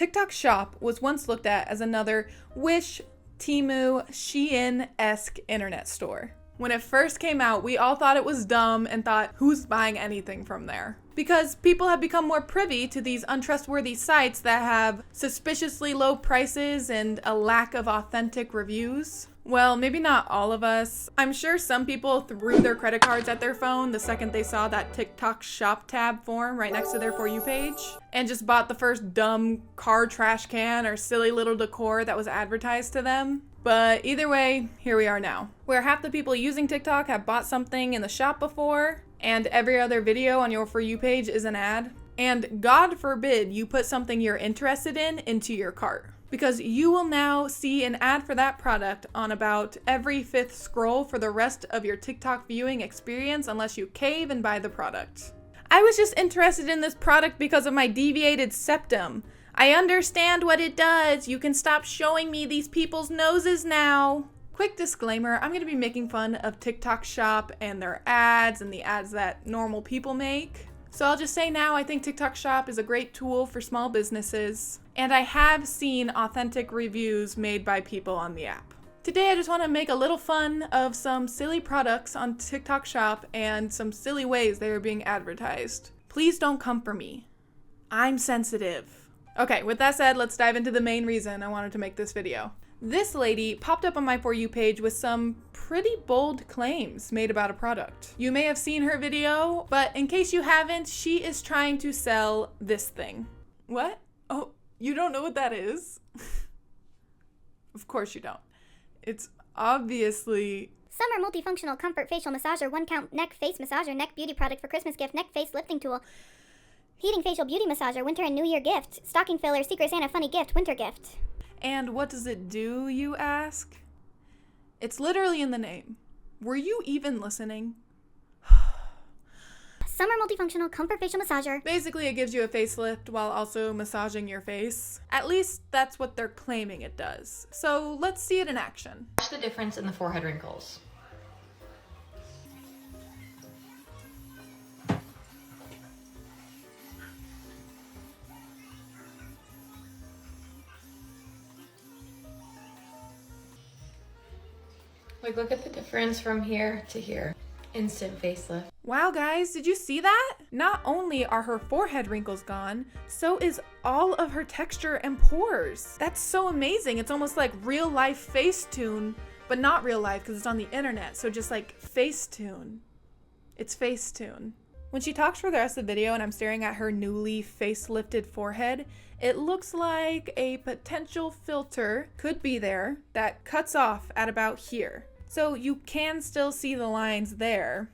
TikTok Shop was once looked at as another Wish, Temu, Shein-esque internet store. When it first came out, we all thought it was dumb and thought, who's buying anything from there? Because people have become more privy to these untrustworthy sites that have suspiciously low prices and a lack of authentic reviews. Well, maybe not all of us. I'm sure some people threw their credit cards at their phone the second they saw that TikTok Shop tab form right next to their For You page and just bought the first dumb car trash can or silly little decor that was advertised to them. But either way, here we are now, where half the people using TikTok have bought something in the shop before, and every other video on your For You page is an ad. And God forbid you put something you're interested in into your cart, because you will now see an ad for that product on about every 5th scroll for the rest of your TikTok viewing experience unless you cave and buy the product. I was just interested in this product because of my deviated septum. I understand what it does. You can stop showing me these people's noses now. Quick disclaimer, I'm going to be making fun of TikTok Shop and their ads and the ads that normal people make. So I'll just say now, I think TikTok Shop is a great tool for small businesses, and I have seen authentic reviews made by people on the app. Today I just want to make a little fun of some silly products on TikTok Shop and some silly ways they are being advertised. Please don't come for me. I'm sensitive. Okay, with that said, let's dive into the main reason I wanted to make this video. This lady popped up on my For You page with some pretty bold claims made about a product. You may have seen her video, but in case you haven't, she is trying to sell this thing. What? Oh, you don't know what that is? Of course you don't. It's obviously... Summer multifunctional comfort facial massager, 1-count neck face massager, neck beauty product for Christmas gift, neck face lifting tool. Heating facial beauty massager, winter and new year gift. Stocking filler, Secret Santa funny gift, winter gift. And what does it do, you ask? It's literally in the name. Were you even listening? Summer multifunctional comfort facial massager. Basically, it gives you a facelift while also massaging your face. At least that's what they're claiming it does. So let's see it in action. Watch the difference in the forehead wrinkles. Like, look at the difference from here to here. Instant facelift. Wow, guys, did you see that? Not only are her forehead wrinkles gone, so is all of her texture and pores. That's so amazing. It's almost like real life Facetune, but not real life because it's on the internet. So just like Facetune. It's Facetune. When she talks for the rest of the video and I'm staring at her newly facelifted forehead, it looks like a potential filter could be there that cuts off at about here. So you can still see the lines there.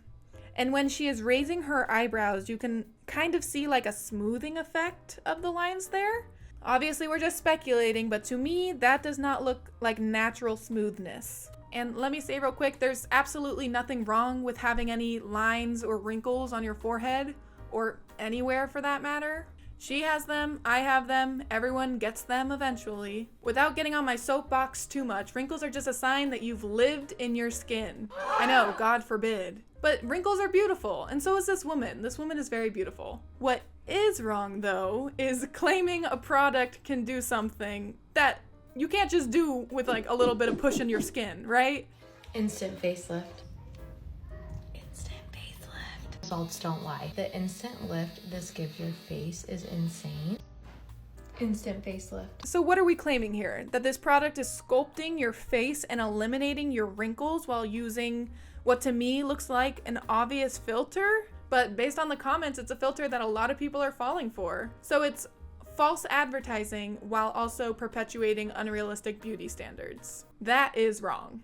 And when she is raising her eyebrows, you can kind of see like a smoothing effect of the lines there. Obviously, we're just speculating, but to me, that does not look like natural smoothness. And let me say real quick, there's absolutely nothing wrong with having any lines or wrinkles on your forehead, or anywhere for that matter. She has them, I have them, everyone gets them eventually. Without getting on my soapbox too much, wrinkles are just a sign that you've lived in your skin. I know, God forbid. But wrinkles are beautiful, and so is this woman. This woman is very beautiful. What is wrong, though, is claiming a product can do something that you can't just do with like a little bit of push in your skin, right? Instant facelift. Results don't lie. The instant lift this gives your face is insane. Instant facelift. So what are we claiming here? That this product is sculpting your face and eliminating your wrinkles while using what to me looks like an obvious filter? But based on the comments, it's a filter that a lot of people are falling for. So it's false advertising while also perpetuating unrealistic beauty standards. That is wrong.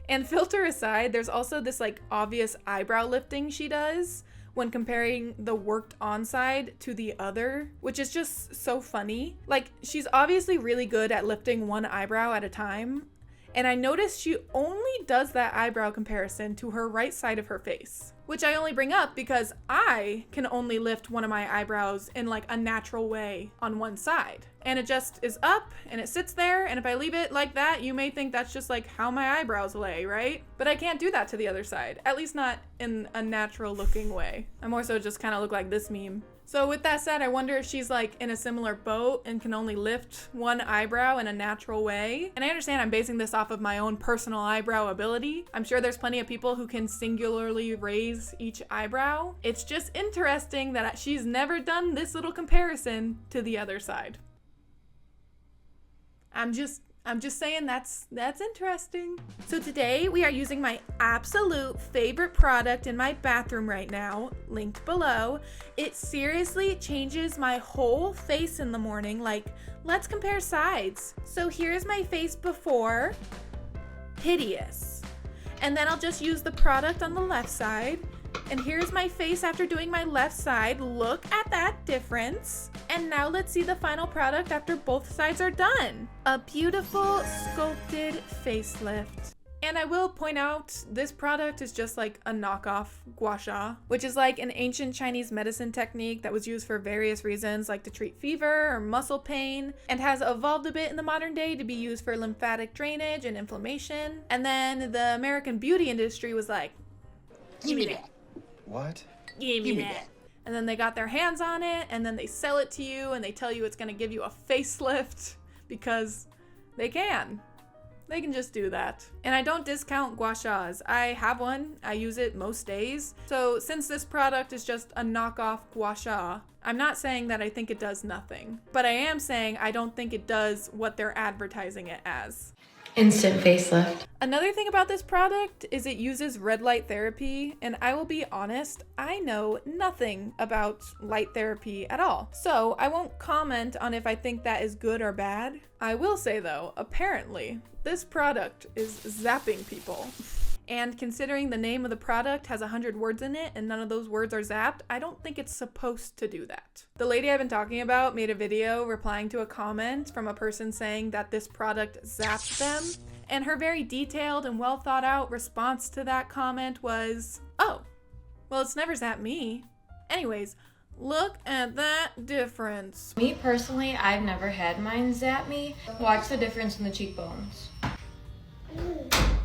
And filter aside, there's also this like obvious eyebrow lifting she does when comparing the worked on side to the other, which is just so funny. Like, she's obviously really good at lifting one eyebrow at a time. And I noticed she only does that eyebrow comparison to her right side of her face, which I only bring up because I can only lift one of my eyebrows in like a natural way on one side. And it just is up and it sits there. And if I leave it like that, you may think that's just like how my eyebrows lay, right? But I can't do that to the other side, at least not in a natural looking way. I more so just kind of look like this meme. So with that said, I wonder if she's like in a similar boat and can only lift one eyebrow in a natural way. And I understand I'm basing this off of my own personal eyebrow ability. I'm sure there's plenty of people who can singularly raise each eyebrow. It's just interesting that she's never done this little comparison to the other side. I'm just saying that's interesting. So today we are using my absolute favorite product in my bathroom right now, linked below. It seriously changes my whole face in the morning. Like, let's compare sides. So here's my face before, hideous. And then I'll just use the product on the left side. And here's my face after doing my left side. Look at that difference. And now let's see the final product after both sides are done. A beautiful sculpted facelift. And I will point out, this product is just like a knockoff gua sha, which is like an ancient Chinese medicine technique that was used for various reasons, like to treat fever or muscle pain, and has evolved a bit in the modern day to be used for lymphatic drainage and inflammation. And then the American beauty industry was like, give me that. What? Give me that. And then they got their hands on it, and then they sell it to you, and they tell you it's gonna give you a facelift because they can. They can just do that. And I don't discount gua shas. I have one. I use it most days. So since this product is just a knockoff gua sha, I'm not saying that I think it does nothing, but I am saying I don't think it does what they're advertising it as. Instant facelift. Another thing about this product is it uses red light therapy, and I will be honest, I know nothing about light therapy at all. So I won't comment on if I think that is good or bad. I will say though, apparently, this product is zapping people. And considering the name of the product has 100 words in it and none of those words are zapped, I don't think it's supposed to do that. The lady I've been talking about made a video replying to a comment from a person saying that this product zapped them. And her very detailed and well thought out response to that comment was, oh, well, it's never zapped me. Anyways, look at that difference. Me personally, I've never had mine zap me. Watch the difference in the cheekbones.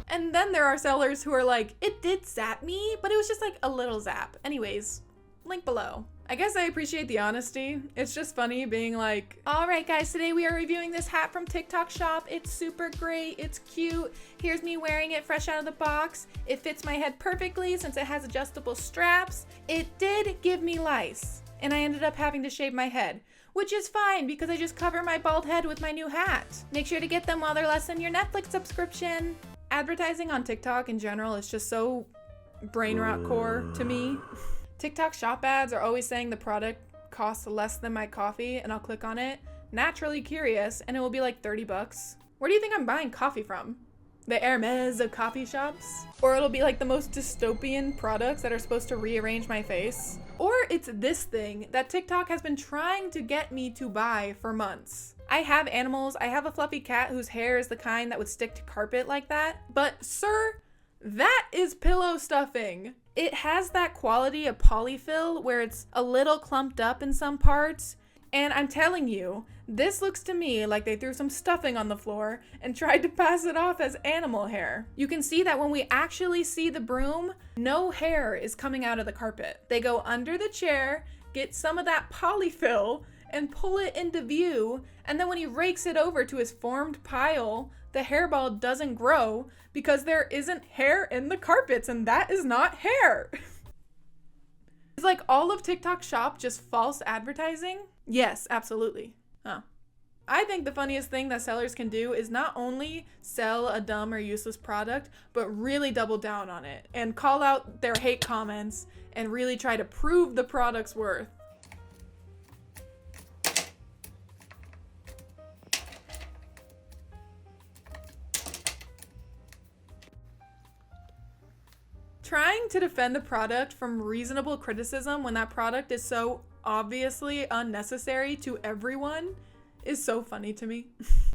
And then there are sellers who are like, it did zap me, but it was just like a little zap. Anyways, link below. I guess I appreciate the honesty. It's just funny being like, all right guys, today we are reviewing this hat from TikTok Shop. It's super great, it's cute. Here's me wearing it fresh out of the box. It fits my head perfectly since it has adjustable straps. It did give me lice, and I ended up having to shave my head, which is fine because I just cover my bald head with my new hat. Make sure to get them while they're less than your Netflix subscription. Advertising on TikTok in general is just so brain rot core to me. TikTok Shop ads are always saying the product costs less than my coffee, and I'll click on it, naturally curious, and it will be like 30 bucks. Where do you think I'm buying coffee from? The Hermes of coffee shops? Or it'll be like the most dystopian products that are supposed to rearrange my face. Or it's this thing that TikTok has been trying to get me to buy for months. I have animals. I have a fluffy cat whose hair is the kind that would stick to carpet like that. But sir, that is pillow stuffing. It has that quality of polyfill where it's a little clumped up in some parts. And I'm telling you, this looks to me like they threw some stuffing on the floor and tried to pass it off as animal hair. You can see that when we actually see the broom, no hair is coming out of the carpet. They go under the chair, get some of that polyfill, and pull it into view, and then when he rakes it over to his formed pile, the hairball doesn't grow because there isn't hair in the carpets, and that is not hair. Is like all of TikTok Shop just false advertising? Yes, absolutely. Huh. I think the funniest thing that sellers can do is not only sell a dumb or useless product, but really double down on it and call out their hate comments and really try to prove the product's worth. Trying to defend the product from reasonable criticism when that product is so obviously unnecessary to everyone is so funny to me.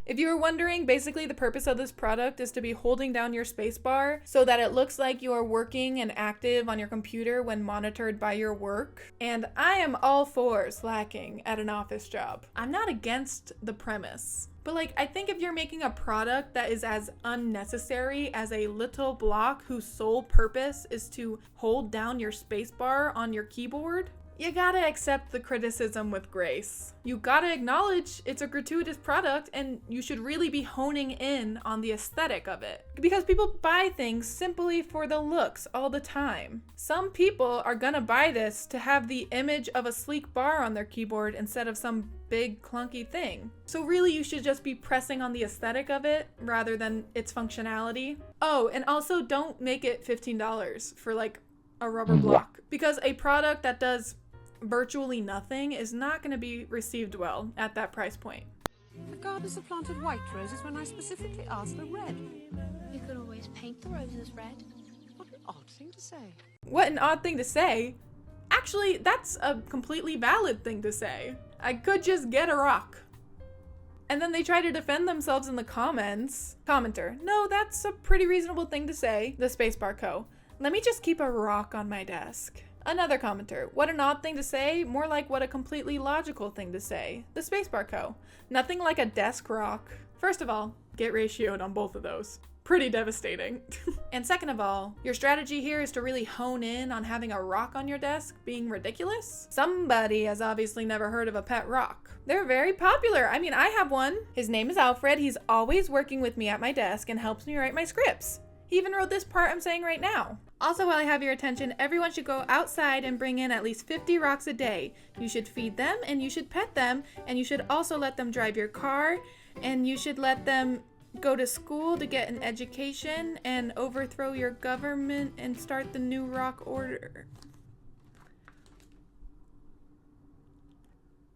If you were wondering, basically the purpose of this product is to be holding down your spacebar so that it looks like you are working and active on your computer when monitored by your work. And I am all for slacking at an office job. I'm not against the premise. But like, I think if you're making a product that is as unnecessary as a little block whose sole purpose is to hold down your spacebar on your keyboard, you gotta accept the criticism with grace. You gotta acknowledge it's a gratuitous product and you should really be honing in on the aesthetic of it. Because people buy things simply for the looks all the time. Some people are gonna buy this to have the image of a sleek bar on their keyboard instead of some big clunky thing. So really you should just be pressing on the aesthetic of it rather than its functionality. Oh, and also don't make it $15 for like a rubber block, because a product that does virtually nothing is not going to be received well at that price point. The gardeners have planted white roses when I specifically asked for red. You could always paint the roses red. What an odd thing to say. What an odd thing to say. Actually, that's a completely valid thing to say. I could just get a rock. And then they try to defend themselves in the comments. Commenter, no, that's a pretty reasonable thing to say. The Spacebar Co. Let me just keep a rock on my desk. Another commenter, what an odd thing to say, more like what a completely logical thing to say. The Spacebar Co. Nothing like a desk rock. First of all, get ratioed on both of those. Pretty devastating. And second of all, your strategy here is to really hone in on having a rock on your desk being ridiculous. Somebody has obviously never heard of a pet rock. They're very popular. I mean, I have one. His name is Alfred. He's always working with me at my desk and helps me write my scripts. He even wrote this part I'm saying right now. Also, while I have your attention, everyone should go outside and bring in at least 50 rocks a day. You should feed them and you should pet them, and you should also let them drive your car, and you should let them go to school to get an education and overthrow your government and start the new rock order.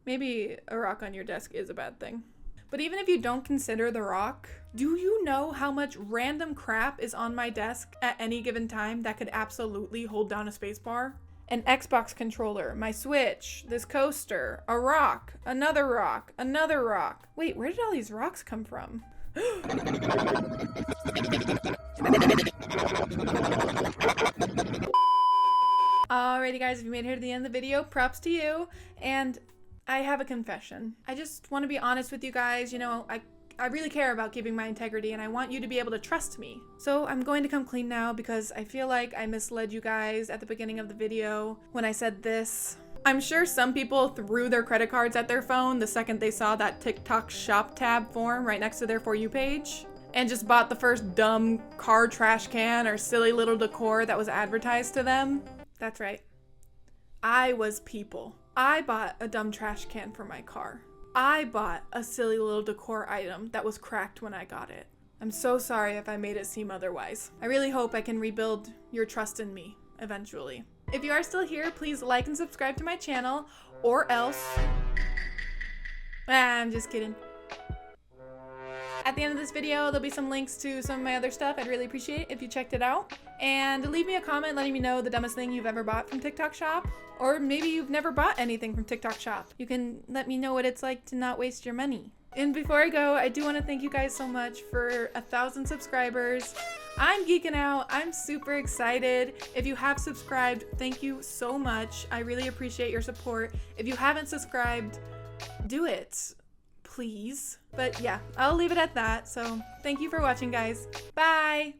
Maybe a rock on your desk is a bad thing. But even if you don't consider the rock, do you know how much random crap is on my desk at any given time that could absolutely hold down a spacebar? An Xbox controller, my Switch, this coaster, a rock, another rock, another rock. Wait, where did all these rocks come from? Alrighty guys, if you made it here to the end of the video, props to you. And I have a confession. I just want to be honest with you guys. You know, I really care about keeping my integrity and I want you to be able to trust me. So I'm going to come clean now because I feel like I misled you guys at the beginning of the video when I said this. I'm sure some people threw their credit cards at their phone the second they saw that TikTok shop tab form right next to their For You page and just bought the first dumb car trash can or silly little decor that was advertised to them. That's right. I was people. I bought a dumb trash can for my car. I bought a silly little decor item that was cracked when I got it. I'm so sorry if I made it seem otherwise. I really hope I can rebuild your trust in me eventually. If you are still here, please like and subscribe to my channel, or else... I'm just kidding. At the end of this video, there'll be some links to some of my other stuff. I'd really appreciate it if you checked it out. And leave me a comment letting me know the dumbest thing you've ever bought from TikTok Shop. Or maybe you've never bought anything from TikTok Shop. You can let me know what it's like to not waste your money. And before I go, I do want to thank you guys so much for 1,000 subscribers. I'm geeking out. I'm super excited. If you have subscribed, thank you so much. I really appreciate your support. If you haven't subscribed, do it, please. But yeah, I'll leave it at that. So thank you for watching, guys. Bye.